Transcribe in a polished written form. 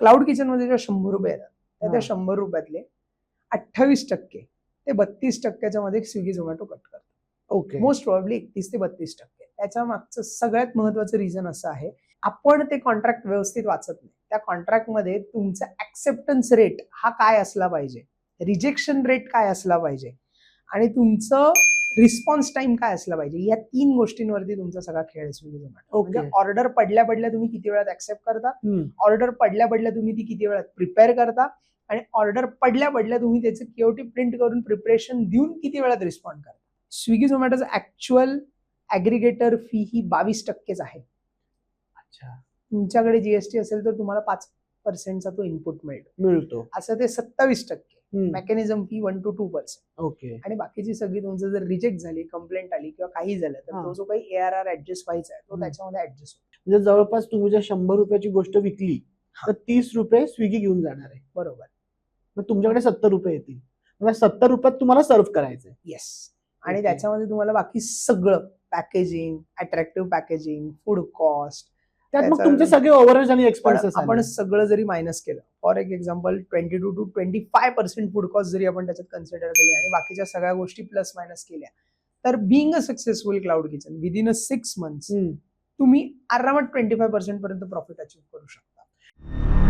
Cloud kitchen मध्ये जेव्हा 100 रुपये येतात त्या हा. 100 रुपयातले 28% ते 32% मध्ये स्विगी झोमॅटो कट करतात. ओके. मोस्ट प्रॉब्ली 31 ते 32%. त्याच्या मागचं सगळ्यात महत्वाचं रिझन असं आहे, आपण ते कॉन्ट्रॅक्ट व्यवस्थित वाचत नाही. त्या कॉन्ट्रॅक्टमध्ये तुमचा ऍक्सेप्टन्स रेट हा काय असला पाहिजे, रिजेक्शन रेट काय असला पाहिजे आणि तुमचं रिस्पॉन्स टाइम काय असला पाहिजे, या 3 गोष्टींवरती तुमचा सगळा खेळ आहे स्विगी झोमॅटो. ओके. म्हणजे ऑर्डर पडल्या पडल्या तुम्ही किती वेळात ऍक्सेप्ट करता, हम्म. ऑर्डर पडल्या पडल्या तुम्ही ती किती वेळात प्रिपेअर करता आणि ऑर्डर पडल्या पडल्या तुम्ही त्याचं केओटी प्रिंट करून प्रिपरेशन देऊन किती वेळात रिस्पॉन्ड करता. स्विगी झोमॅटोचं ऍक्च्युअल ॲग्रिगेटर फी ही 22%च आहे. अच्छा. तुमच्याकडे जीएसटी असेल तर तुम्हाला 5%चा तो इनपुट मिळतो. असं ते 27%. हम्म. Mechanism fee 1 to 2%. ओके. आणि बाकीची सगळी तुमचं जर रिजेक्ट झाली, कंप्लेंट आली किंवा काही झालं तर हा. तो जो काही ARR ऍडजस्ट व्हायचा आहे तो त्याच्यामध्ये ऍडजस्ट होतो. म्हणजे जवळपास तुम्ही जर 100 रुपयाची गोष्ट विकली हा. तर 30 रुपये स्विगी घेऊन जाणार आहे. बरोबर. मग तुमच्याकडे 70 रुपये येतील. म्हणजे 70 रुपयात तुम्हाला सर्व्ह करायचंय. येस. आणि ओके. त्याच्यामध्ये तुम्हाला बाकी सगळं packaging, attractive packaging, food cost, त्यात मग तुमचे सगळे ओव्हरहेड आणि एक्सपेन्सेस आपण सगळं जरी मायनस केलं, for example 22 to 25% food cost जरी आपण त्याच्यात कन्सिडर केली आणि बाकीच्या सगळ्या गोष्टी प्लस मायनस केल्या, तर being a successful cloud kitchen within a 6 months तुम्ही आरामात 25% पर्यंत प्रॉफिट अचीव्ह करू शकता.